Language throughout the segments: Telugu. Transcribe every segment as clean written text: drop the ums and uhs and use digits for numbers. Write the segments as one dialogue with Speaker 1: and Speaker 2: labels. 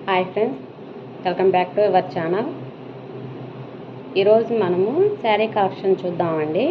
Speaker 1: Hi friends, welcome back to our channel. ఈరోజు మనము శారీ కలెక్షన్ చూద్దామండి.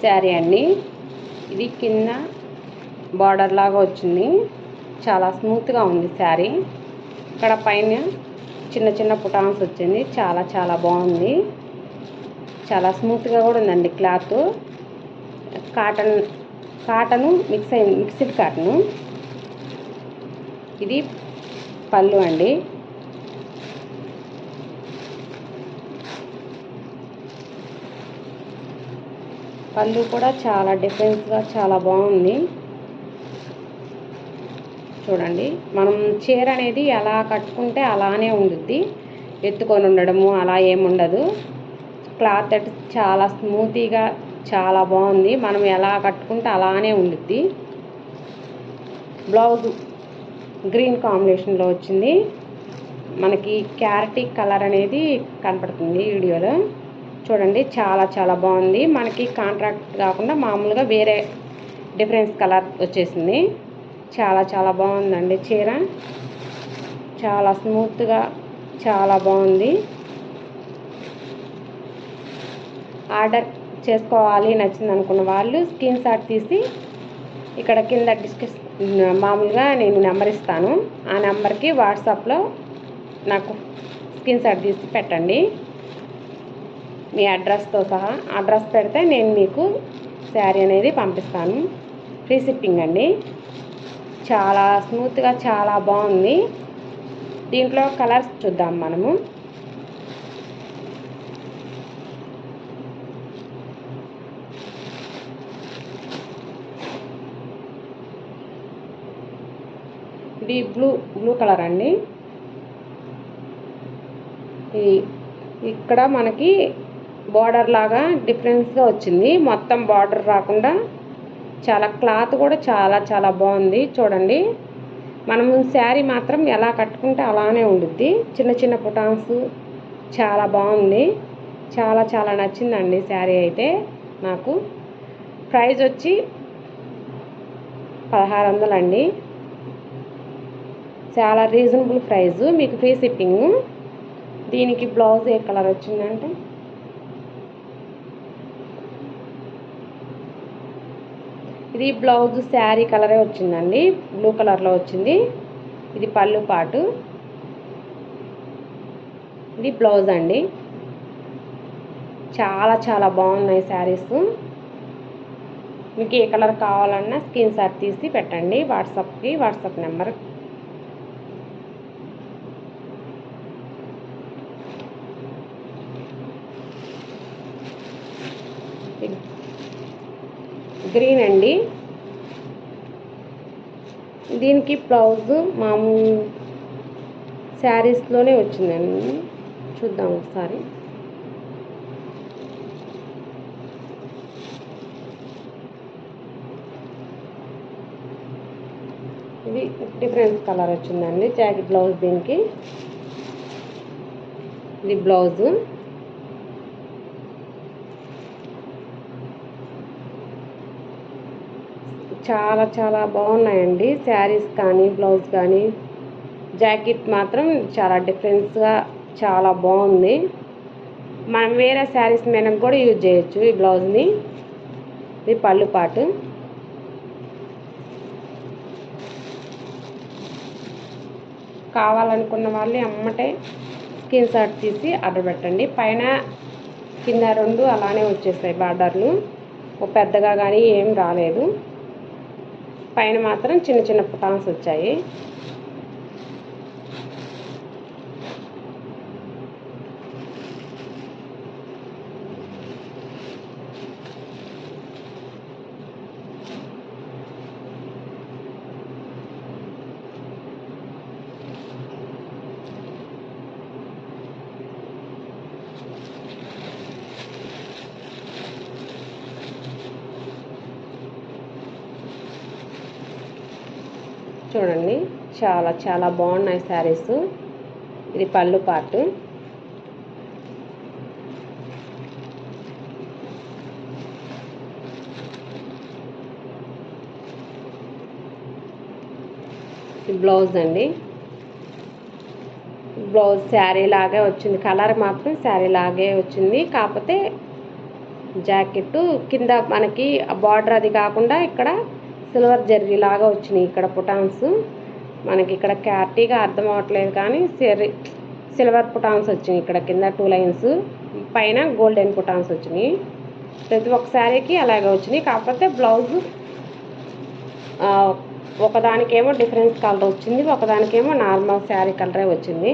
Speaker 1: శారీ అండి, ఇది కింద బార్డర్ లాగా వచ్చింది. చాలా స్మూత్గా ఉంది శారీ. ఇక్కడ పైన చిన్న చిన్న పుటాన్స్ వచ్చింది. చాలా బాగుంది. చాలా స్మూత్గా కూడా ఉందండి. Cloth cotton mixed cotton. ఇది పళ్ళు అండి. పళ్ళు కూడా చాలా డిఫరెంట్గా చాలా బాగుంది. చూడండి, మనం చీర అనేది ఎలా కట్టుకుంటే అలానే ఉండుద్ది. ఎత్తుకొని ఉండడము అలా ఏముండదు. క్లాత్ చాలా స్మూతీగా చాలా బాగుంది. మనం ఎలా కట్టుకుంటే అలానే ఉండుద్ది. బ్లౌజ్ గ్రీన్ కాంబినేషన్లో వచ్చింది. మనకి క్యారెట్ కలర్ అనేది కనపడుతుంది వీడియోలో. చూడండి, చాలా బాగుంది. మనకి కాంట్రాక్ట్ కాకుండా మామూలుగా వేరే డిఫరెన్స్ కలర్ వచ్చేసింది. చాలా బాగుందండి. చీర చాలా స్మూత్గా చాలా బాగుంది. ఆర్డర్ చేసుకోవాలి నచ్చింది అనుకున్న వాళ్ళు స్క్రీన్ షాట్ తీసి ఇక్కడ కింద మామూలుగా నేను నెంబర్ ఇస్తాను. ఆ నెంబర్కి వాట్సాప్లో నాకు స్క్రీన్ షాట్ తీసి పెట్టండి. మీ అడ్రస్తో సహా అడ్రస్ పెడితే నేను మీకు శారీ అనేది పంపిస్తాను. ఫ్రీ షిప్పింగ్ అండి. చాలా స్మూత్గా చాలా బాగుంది. దీంట్లో కలర్స్ చూద్దాం మనము. ఇది బ్లూ కలర్ అండి. ఇక్కడ మనకి బార్డర్ లాగా డిఫరెన్స్గా వచ్చింది. మొత్తం బార్డర్ రాకుండా చాలా క్లాత్ కూడా చాలా బాగుంది. చూడండి, మనము శారీ మాత్రం ఎలా కట్టుకుంటే అలానే ఉండుద్ది. చిన్న పుటాన్స్ చాలా బాగుంది. చాలా నచ్చిందండి శారీ అయితే నాకు. ప్రైస్ వచ్చి 1600 అండి. చాలా రీజనబుల్ ప్రైస్. మీకు ఫ్రీ షిప్పింగ్. దీనికి బ్లౌజ్ ఏ కలర్ వచ్చిందంటే ఇది బ్లౌజ్ శారీ కలరే వచ్చిందండి. బ్లూ కలర్లో వచ్చింది. ఇది పళ్ళు పాటు. ఇది బ్లౌజ్ అండి. చాలా బాగున్నాయి శారీస్. మీకు ఏ కలర్ కావాలన్నా స్క్రీన్ షాట్ తీసి పెట్టండి వాట్సాప్ నెంబర్. గ్రీన్ అండి. దీనికి బ్లౌజ్ మామూలు శారీస్లోనే వచ్చిందండి. చూద్దాం ఒకసారి. ఇది డిఫరెంట్ కలర్ వచ్చిందండి. జాకెట్ బ్లౌజ్ దీనికి. ఇది బ్లౌజు. చాలా బాగున్నాయండి శారీస్ కానీ బ్లౌజ్ కానీ. జాకెట్ మాత్రం చాలా డిఫరెన్స్గా చాలా బాగుంది. మనం వేరే శారీస్ మీద కూడా యూజ్ చేయొచ్చు ఈ బ్లౌజ్ని. ఇది పళ్ళు పాటు. కావాలనుకున్న వాళ్ళు అమ్మటే స్క్రీన్ షాట్ తీసి ఆర్డర్ పెట్టండి. పైన కింద రెండు అలానే వచ్చేస్తాయి బార్డర్లు. పెద్దగా కానీ ఏం రాలేదు. పైన మాత్రం చిన్న పుటాన్స్ వచ్చాయి. చూడండి, చాలా బాగున్నాయి శారీస్. ఇది పళ్ళు పార్ట్. బ్లౌజ్ అండి. బ్లౌజ్ శారీ లాగే వచ్చింది, కలర్ మాత్రం శారీ లాగే వచ్చింది. కాకపోతే జాకెట్ కింద మనకి బార్డర్ అది కాకుండా ఇక్కడ సిల్వర్ జరీ లాగా వచ్చినాయి. ఇక్కడ పుటాన్స్ మనకి ఇక్కడ క్లారిటీగా అర్థం అవ్వట్లేదు కానీ సిల్వర్ పుటాన్స్ వచ్చినాయి. ఇక్కడ కింద 2 లైన్స్, పైన గోల్డెన్ పుటాన్స్ వచ్చినాయి. ప్రతి ఒక్క శారీకి అలాగే వచ్చినాయి. కాకపోతే బ్లౌజ్ ఒకదానికేమో డిఫరెన్స్ కలర్ వచ్చింది, ఒకదానికేమో నార్మల్ శారీ కలరే వచ్చింది.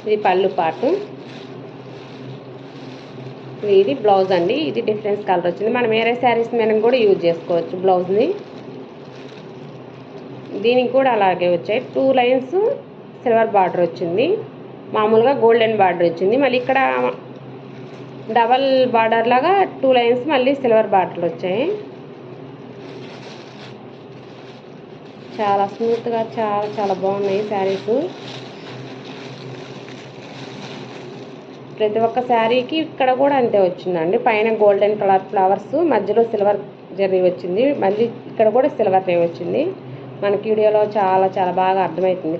Speaker 1: ఇది పళ్ళు పాటు, ఇది బ్లౌజ్ అండి. ఇది డిఫరెన్స్ కలర్ వచ్చింది. మనం వేరే శారీస్ మీద కూడా యూజ్ చేసుకోవచ్చు బ్లౌజ్ని. దీనికి కూడా అలాగే వచ్చాయి. 2 లైన్స్ సిల్వర్ బార్డర్ వచ్చింది, మామూలుగా గోల్డెన్ బార్డర్ వచ్చింది. మళ్ళీ ఇక్కడ డబల్ బార్డర్ లాగా 2 లైన్స్ మళ్ళీ సిల్వర్ బార్డర్లు వచ్చాయి. చాలా స్మూత్గా చాలా చాలా బాగున్నాయి శారీస్. ప్రతి ఒక్క శారీకి ఇక్కడ కూడా అంతే వచ్చిందండి. పైన గోల్డెన్ కలర్ ఫ్లవర్స్, మధ్యలో సిల్వర్ జరీ వచ్చింది. మళ్ళీ ఇక్కడ కూడా సిల్వర్ జరీ వచ్చింది. మనకి వీడియోలో చాలా చాలా బాగా అర్థమవుతుంది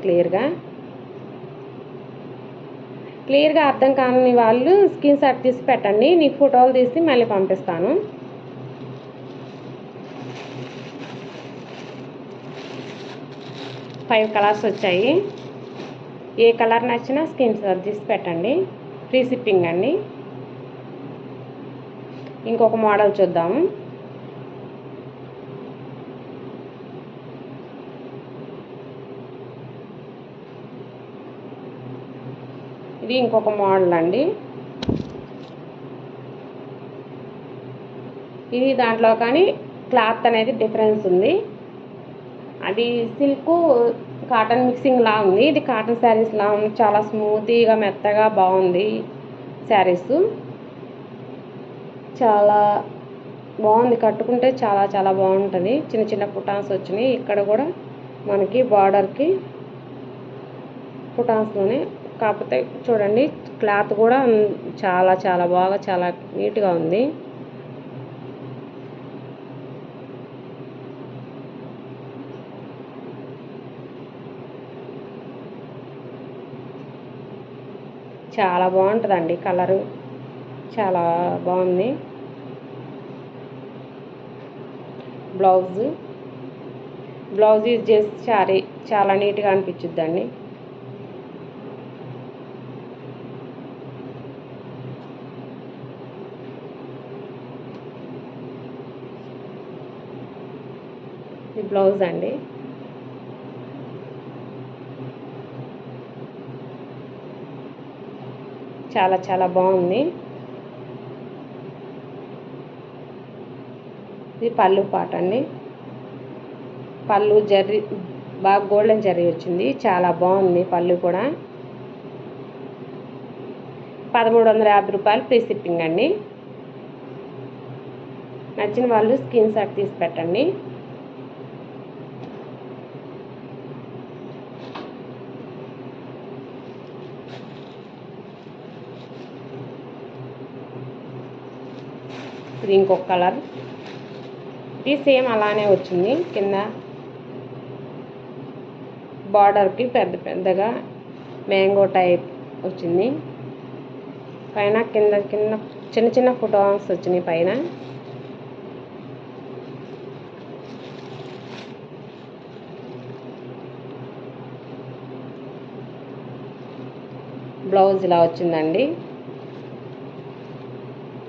Speaker 1: క్లియర్గా అర్థం కాని వాళ్ళు స్క్రీన్ షాట్ తీసి పెట్టండి, నీ ఫోటోలు తీసి మళ్ళీ పంపిస్తాను. ఫైవ్ కలర్స్ వచ్చాయి. ఏ కలర్ నచ్చినా స్క్రీన్ షాట్ తీసి పెట్టండి. ఫ్రీ షిప్పింగ్ అండి. ఇంకొక మోడల్ చూద్దాము. ఇది ఇంకొక మోడల్ అండి. ఇది దాంట్లో కానీ క్లాత్ అనేది డిఫరెన్స్ ఉంది. అది సిల్క్ కాటన్ మిక్సింగ్ లా ఉంది. ఇది కాటన్ శారీస్ లా ఉంది. చాలా స్మూతీగా మెత్తగా బాగుంది శారీస్. చాలా బాగుంది, కట్టుకుంటే చాలా చాలా బాగుంటుంది. చిన్న చిన్న పుటాన్స్ వచ్చినాయి. ఇక్కడ కూడా మనకి బార్డర్కి పుటాన్స్లోనే, కాకపోతే చూడండి క్లాత్ కూడా చాలా చాలా బాగా చాలా నీట్గా ఉంది. చాలా బాగుంటుందండి, కలరు చాలా బాగుంది. బ్లౌజ్ యూజ్ చేసి శారీ చాలా నీట్గా అనిపించుద్దండి. ఇది బ్లౌజ్ అండి. చాలా చాలా బాగుంది. ఇది పళ్ళు పాట అండి. పళ్ళు జరీ బాగా గోల్డెన్ జరీ వచ్చింది, చాలా బాగుంది. పళ్ళు కూడా 1350 రూపాయలు ఫ్రీ షిప్పింగ్ అండి. నచ్చిన వాళ్ళు స్క్రీన్ షాట్ తీసి పెట్టండి. ఇది ఇంకొక కలర్. ఇది సేమ్ అలానే వచ్చింది. కింద బార్డర్కి పెద్ద పెద్దగా మ్యాంగో టైప్ వచ్చింది. పైన కింద కింద చిన్న చిన్న ఫుటాన్స్ వచ్చినాయి పైన. బ్లౌజ్ ఇలా వచ్చిందండి.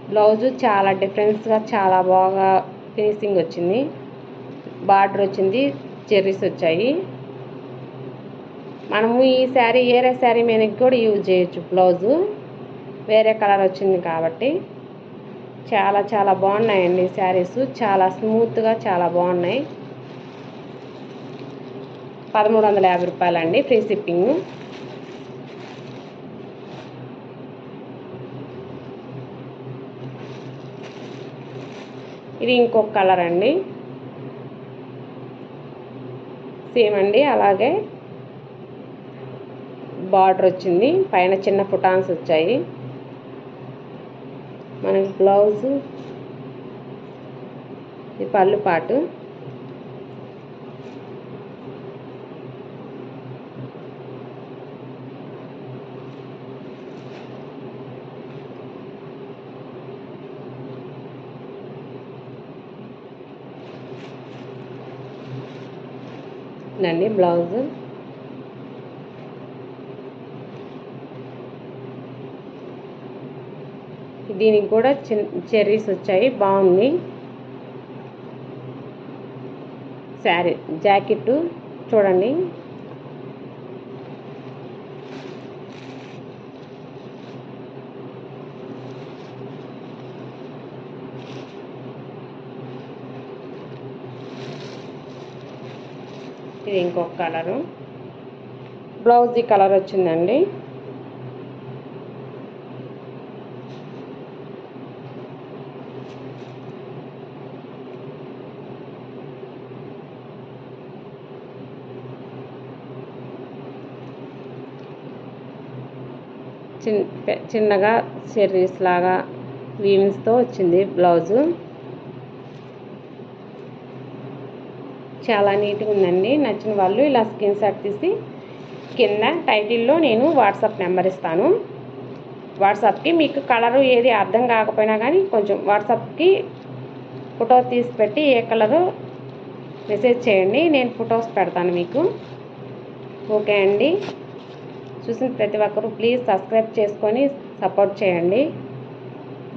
Speaker 1: బ్లౌజు చాలా డిఫరెన్స్గా చాలా బాగా ఫినిషింగ్ వచ్చింది. బార్డర్ వచ్చింది, జెర్రీస్ వచ్చాయి. మనము ఈ శారీ వేరే శారీ మీదకి కూడా యూజ్ చేయొచ్చు. బ్లౌజు వేరే కలర్ వచ్చింది కాబట్టి చాలా చాలా బాగున్నాయండి శారీస్. చాలా స్మూత్గా చాలా బాగున్నాయి. 1350 రూపాయలండి ఫ్రీ షిప్పింగ్. ఇది ఇంకొక కలర్ అండి. సేమ్ అండి, అలాగే బార్డర్ వచ్చింది, పైన చిన్న బుటాన్స్ వచ్చాయి. మనకి బ్లౌజు ఇది పళ్ళు పాటు. ఇదండి బ్లౌజు. దీనికి కూడా చెర్రీస్ వచ్చాయి, బాగుంది. శారీ జాకెట్ చూడండి, ఇది ఇంకొక కలరు. బ్లౌజ్ ఈ కలర్ వచ్చిందండి. చిన్నగా చెర్రీస్ లాగా వీవింగ్స్తో వచ్చింది బ్లౌజు. చాలా నీట్గా ఉందండి. నచ్చిన వాళ్ళు ఇలా స్క్రీన్ షాట్ తీసి కింద టైటిల్లో నేను వాట్సాప్ నెంబర్ ఇస్తాను. వాట్సాప్కి మీకు కలరు ఏది అర్థం కాకపోయినా కానీ కొంచెం వాట్సాప్కి ఫోటో తీసి పెట్టి ఏ కలరు మెసేజ్ చేయండి, నేను ఫొటోస్ పెడతాను మీకు. ఓకే అండి, చూసిన ప్రతి ఒక్కరూ ప్లీజ్ సబ్స్క్రైబ్ చేసుకొని సపోర్ట్ చేయండి.